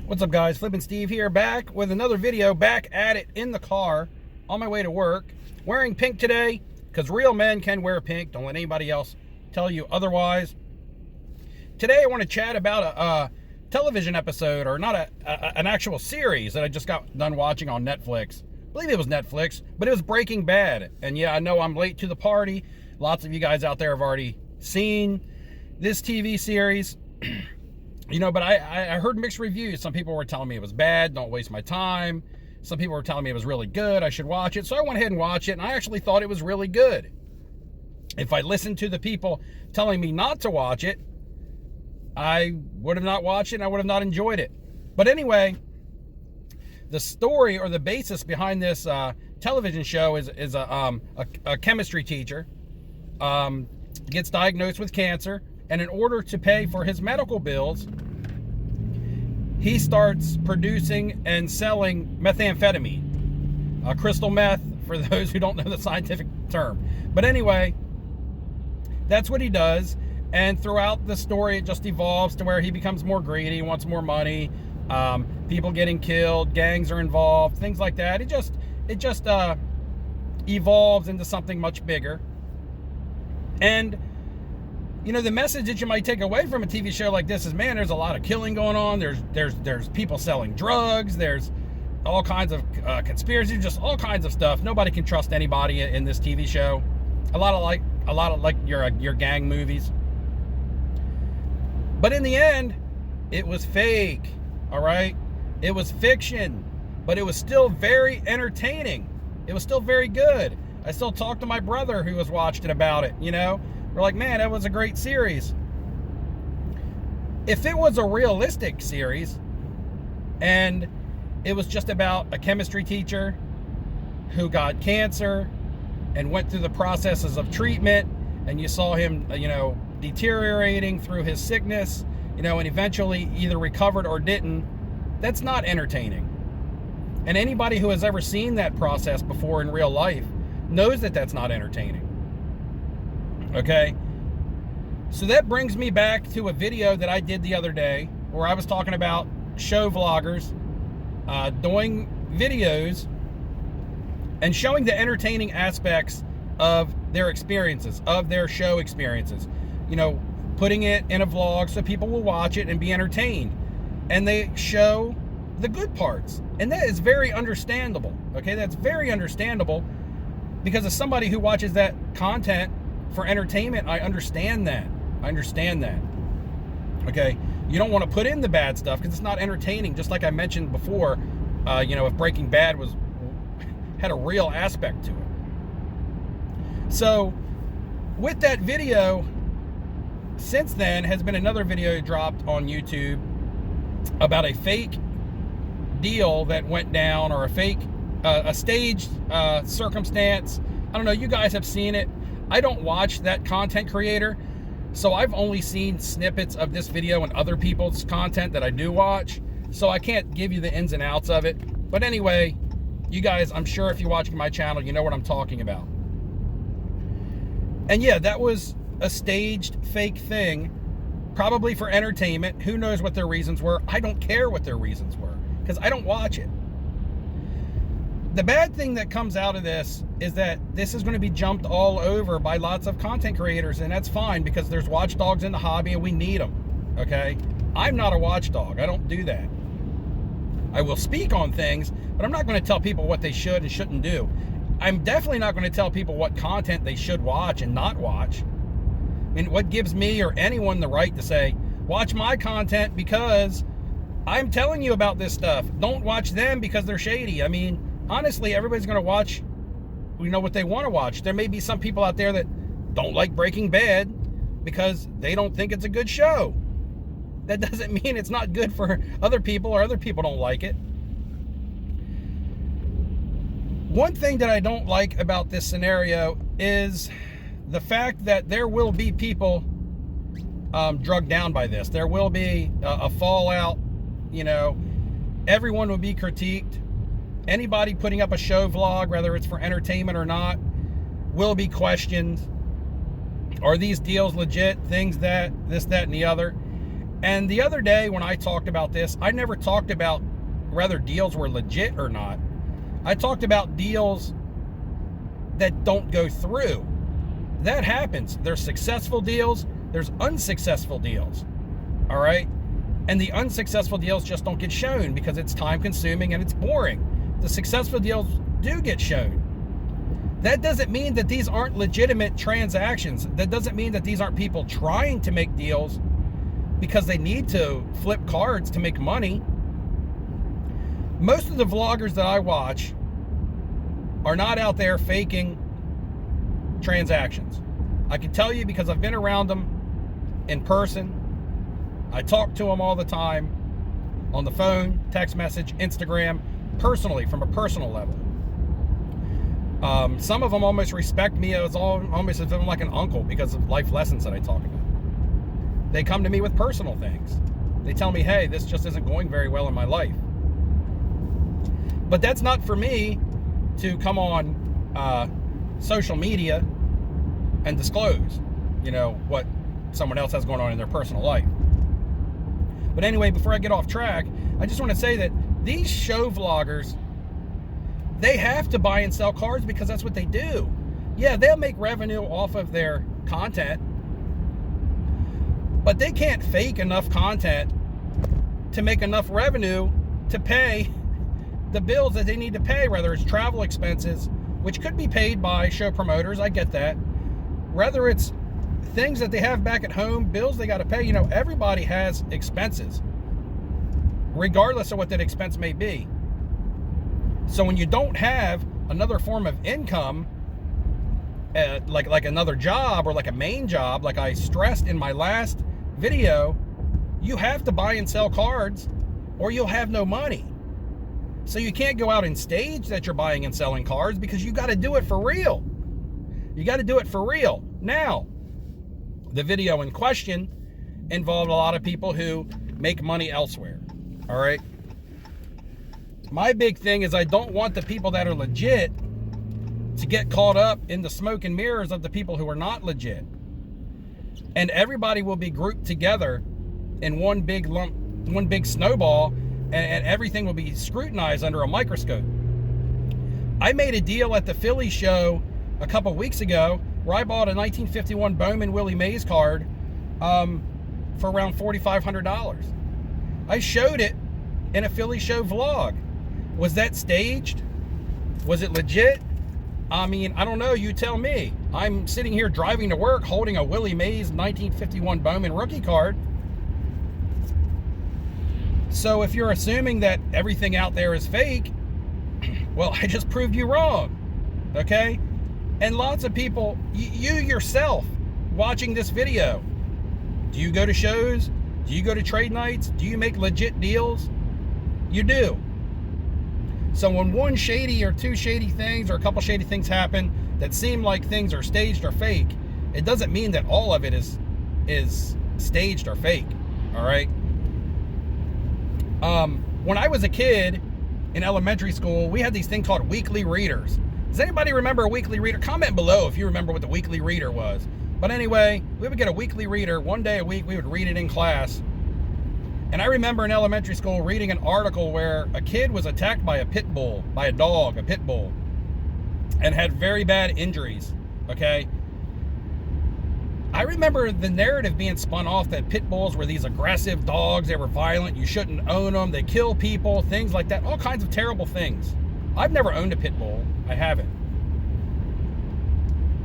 What's up, guys? Flippin' Steve here, back with another video, back at it in the car on my way to work. Wearing pink today because real men can wear pink. Don't let anybody else tell you otherwise. Today I want to chat about a television episode, or not an actual series that I just got done watching on Netflix. I believe it was Netflix, but it was Breaking Bad. And yeah, I know I'm late to the party. Lots of you guys out there have already seen this TV series. You know, but I heard mixed reviews. Some people were telling me it was bad, don't waste my time. Some people were telling me it was really good, I should watch it. So I went ahead and watched it, and I actually thought it was really good. If I listened to the people telling me not to watch it, I would have not watched it, and I would have not enjoyed it. But anyway, the story or the basis behind this television show is a chemistry teacher gets diagnosed with cancer, and in order to pay for his medical bills, he starts producing and selling methamphetamine, crystal meth, for those who don't know the scientific term. But anyway, that's what he does. And throughout the story, it just evolves to where he becomes more greedy, wants more money, people getting killed, gangs are involved, things like that. It just evolves into something much bigger. And you know, the message that you might take away from a TV show like this is, man, there's a lot of killing going on. There's people selling drugs. There's all kinds of conspiracies, just all kinds of stuff. Nobody can trust anybody in this TV show. A lot of like your gang movies. But in the end, it was fake. All right, it was fiction, but it was still very entertaining. It was still very good. I still talk to my brother who was watched it about it. You know. We're like, man, that was a great series. If it was a realistic series and it was just about a chemistry teacher who got cancer and went through the processes of treatment, and you saw him, you know, deteriorating through his sickness, you know, and eventually either recovered or didn't, that's not entertaining. And anybody who has ever seen that process before in real life knows that that's not entertaining. Okay, so that brings me back to a video that I did the other day where I was talking about show vloggers doing videos and showing the entertaining aspects of their experiences, of their show experiences. You know, putting it in a vlog so people will watch it and be entertained. And they show the good parts. And that is very understandable. Okay, that's very understandable, because as somebody who watches that content for entertainment, I understand that. Okay, you don't want to put in the bad stuff because it's not entertaining. Just like I mentioned before, you know, if Breaking Bad had a real aspect to it. So with that video, since then has been another video dropped on YouTube about a fake deal that went down, or a fake a staged circumstance. I don't know, you guys have seen it. I don't watch that content creator, so I've only seen snippets of this video and other people's content that I do watch, so I can't give you the ins and outs of it. But anyway, you guys, I'm sure if you're watching my channel, you know what I'm talking about. And yeah, that was a staged fake thing, probably for entertainment. Who knows what their reasons were? I don't care what their reasons were, because I don't watch it. The bad thing that comes out of this is that this is going to be jumped all over by lots of content creators, and that's fine, because there's watchdogs in the hobby and we need them, okay? I'm not a watchdog. I don't do that. I will speak on things, but I'm not going to tell people what they should and shouldn't do. I'm definitely not going to tell people what content they should watch and not watch. I mean, what gives me or anyone the right to say, watch my content because I'm telling you about this stuff. Don't watch them because they're shady. I mean, honestly, everybody's going to watch, you know, what they want to watch. There may be some people out there that don't like Breaking Bad because they don't think it's a good show. That doesn't mean it's not good for other people, or other people don't like it. One thing that I don't like about this scenario is the fact that there will be people drugged down by this. There will be a fallout. You know, everyone will be critiqued. Anybody putting up a show vlog, whether it's for entertainment or not, will be questioned. Are these deals legit? Things that, this, that, and the other. And the other day when I talked about this, I never talked about whether deals were legit or not. I talked about deals that don't go through. That happens. There's successful deals, there's unsuccessful deals. All right? And the unsuccessful deals just don't get shown because it's time consuming and it's boring. The successful deals do get shown. That doesn't mean that these aren't legitimate transactions. That doesn't mean that these aren't people trying to make deals because they need to flip cards to make money. Most of the vloggers that I watch are not out there faking transactions. I can tell you because I've been around them in person. I talk to them all the time on the phone, text message, Instagram, personally, from a personal level. Some of them almost respect me almost as if I'm like an uncle because of life lessons that I talk about. They come to me with personal things. They tell me, hey, this just isn't going very well in my life. But that's not for me to come on social media and disclose, what someone else has going on in their personal life. But anyway, before I get off track, I just want to say that these show vloggers, they have to buy and sell cars because that's what they do. Yeah, they'll make revenue off of their content, but they can't fake enough content to make enough revenue to pay the bills that they need to pay, whether it's travel expenses, which could be paid by show promoters, I get that. Whether it's things that they have back at home, bills they got to pay, everybody has expenses, regardless of what that expense may be. So when you don't have another form of income, like another job or like a main job, like I stressed in my last video, you have to buy and sell cards or you'll have no money. So you can't go out and stage that you're buying and selling cards because you got to do it for real. You got to do it for real. Now, the video in question involved a lot of people who make money elsewhere. All right. My big thing is I don't want the people that are legit to get caught up in the smoke and mirrors of the people who are not legit. And everybody will be grouped together in one big lump, one big snowball, and everything will be scrutinized under a microscope. I made a deal at the Philly show a couple weeks ago where I bought a 1951 Bowman Willie Mays card for around $4,500. I showed it in a Philly show vlog. Was that staged? Was it legit? I mean, I don't know. You tell me. I'm sitting here driving to work holding a Willie Mays 1951 Bowman rookie card. So if you're assuming that everything out there is fake, well, I just proved you wrong. Okay? And lots of people, you yourself watching this video, do you go to shows? Do you go to trade nights? Do you make legit deals? You do. So when one shady or two shady things or a couple shady things happen that seem like things are staged or fake, it doesn't mean that all of it is staged or fake. All right? When I was a kid in elementary school, we had these things called weekly readers. Does anybody remember a weekly reader? Comment below if you remember what the weekly reader was. But anyway, we would get a weekly reader one day a week. We would read it in class. And I remember in elementary school reading an article where a kid was attacked by a pit bull, by a dog, a pit bull, and had very bad injuries, okay? I remember the narrative being spun off that pit bulls were these aggressive dogs. They were violent. You shouldn't own them. They kill people, things like that. All kinds of terrible things. I've never owned a pit bull. I haven't.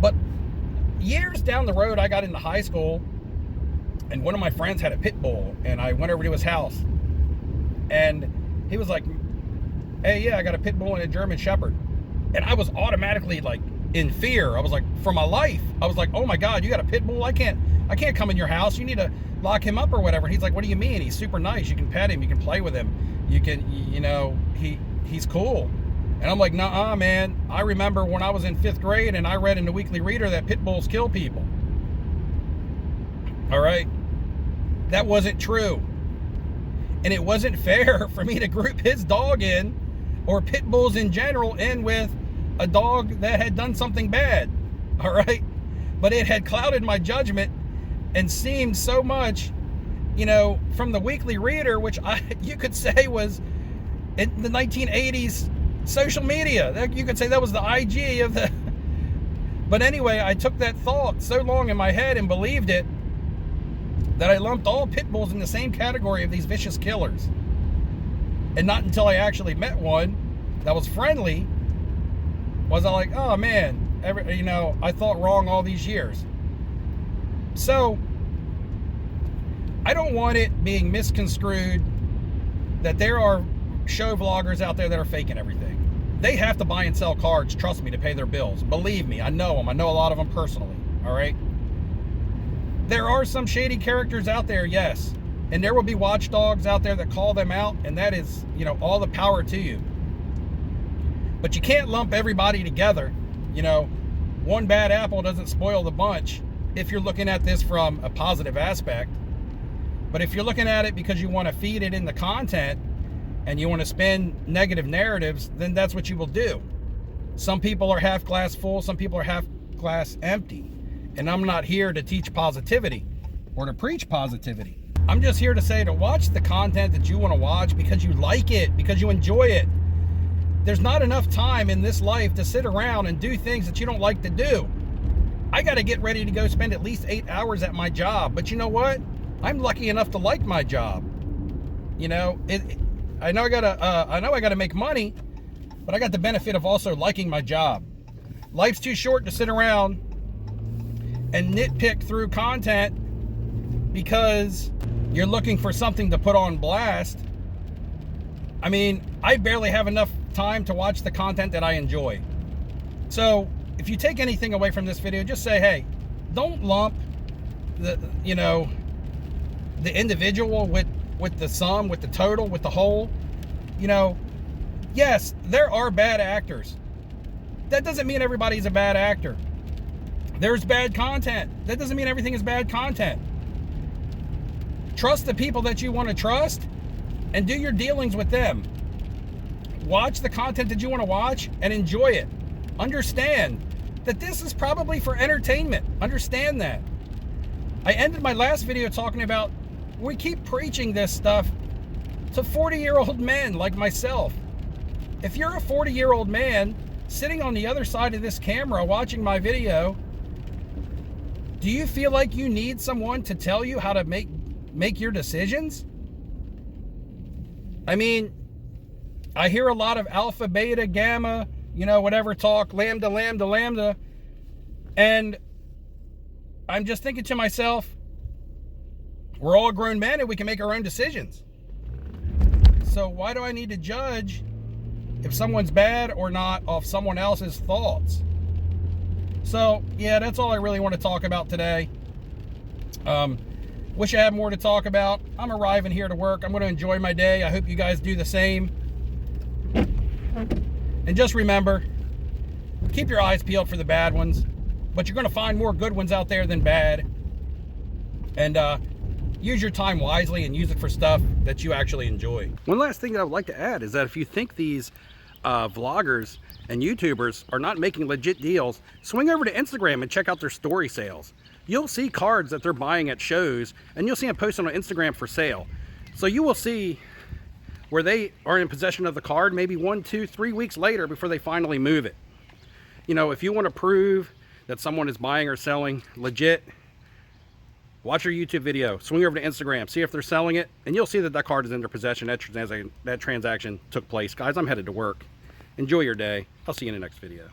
But years down the road, I got into high school, and one of my friends had a pit bull, and I went over to his house, and he was like, hey, yeah, I got a pit bull and a German Shepherd. And I was automatically like in fear. I was like, for my life. I was like, oh my God, you got a pit bull? I can't come in your house. You need to lock him up or whatever. And he's like, what do you mean? He's super nice. You can pet him. You can play with him. You can, he's cool. And I'm like, nuh-uh, man. I remember when I was in 5th grade and I read in the Weekly Reader that pit bulls kill people. All right. That wasn't true. And it wasn't fair for me to group his dog in, or pit bulls in general, in with a dog that had done something bad. All right. But it had clouded my judgment and seemed so much you know, from the Weekly Reader, which you could say was in the 1980s social media. You could say that was the IG of the... But anyway, I took that thought so long in my head and believed it that I lumped all pit bulls in the same category of these vicious killers. And not until I actually met one that was friendly was I like, oh man, you know, I thought wrong all these years. So I don't want it being misconstrued that there are show vloggers out there that are faking everything. They have to buy and sell cards, trust me, to pay their bills. Believe me, I know them. I know a lot of them personally, all right? There are some shady characters out there, yes. And there will be watchdogs out there that call them out, and that is, you know, all the power to you. But you can't lump everybody together. You know, one bad apple doesn't spoil the bunch if you're looking at this from a positive aspect. But if you're looking at it because you want to feed it in the content and you want to spin negative narratives, then that's what you will do. Some people are half glass full, some people are half glass empty. And I'm not here to teach positivity or to preach positivity. I'm just here to say to watch the content that you want to watch because you like it, because you enjoy it. There's not enough time in this life to sit around and do things that you don't like to do. I got to get ready to go spend at least 8 hours at my job. But you know what? I'm lucky enough to like my job. You know, I know I gotta make money, but I got the benefit of also liking my job. Life's too short to sit around and nitpick through content because you're looking for something to put on blast. I mean, I barely have enough time to watch the content that I enjoy. So if you take anything away from this video, just say, hey, don't lump the, you know, the individual with the sum, with the total, with the whole. You know, yes, there are bad actors. That doesn't mean everybody's a bad actor. There's bad content. That doesn't mean everything is bad content. Trust the people that you want to trust and do your dealings with them. Watch the content that you want to watch and enjoy it. Understand that this is probably for entertainment. Understand that. I ended my last video talking about we keep preaching this stuff to 40-year-old men like myself. If you're a 40-year-old man sitting on the other side of this camera watching my video, do you feel like you need someone to tell you how to make your decisions? I mean, I hear a lot of alpha, beta, gamma, you know, whatever talk, lambda, lambda, lambda. And I'm just thinking to myself, we're all grown men and we can make our own decisions. So why do I need to judge if someone's bad or not off someone else's thoughts? So yeah, that's all I really want to talk about today. Wish I had more to talk about. I'm arriving here to work. I'm going to enjoy my day. I hope you guys do the same. And just remember, keep your eyes peeled for the bad ones, but you're going to find more good ones out there than bad. And use your time wisely and use it for stuff that you actually enjoy. One last thing that I would like to add is that if you think these vloggers and YouTubers are not making legit deals, swing over to Instagram and check out their story sales. You'll see cards that they're buying at shows, and you'll see them posted on Instagram for sale. So you will see where they are in possession of the card maybe 1, 2, 3 weeks later before they finally move it. You know, if you want to prove that someone is buying or selling legit, watch your YouTube video, swing over to Instagram, see if they're selling it, and you'll see that that card is in their possession. That transaction took place. Guys, I'm headed to work. Enjoy your day. I'll see you in the next video.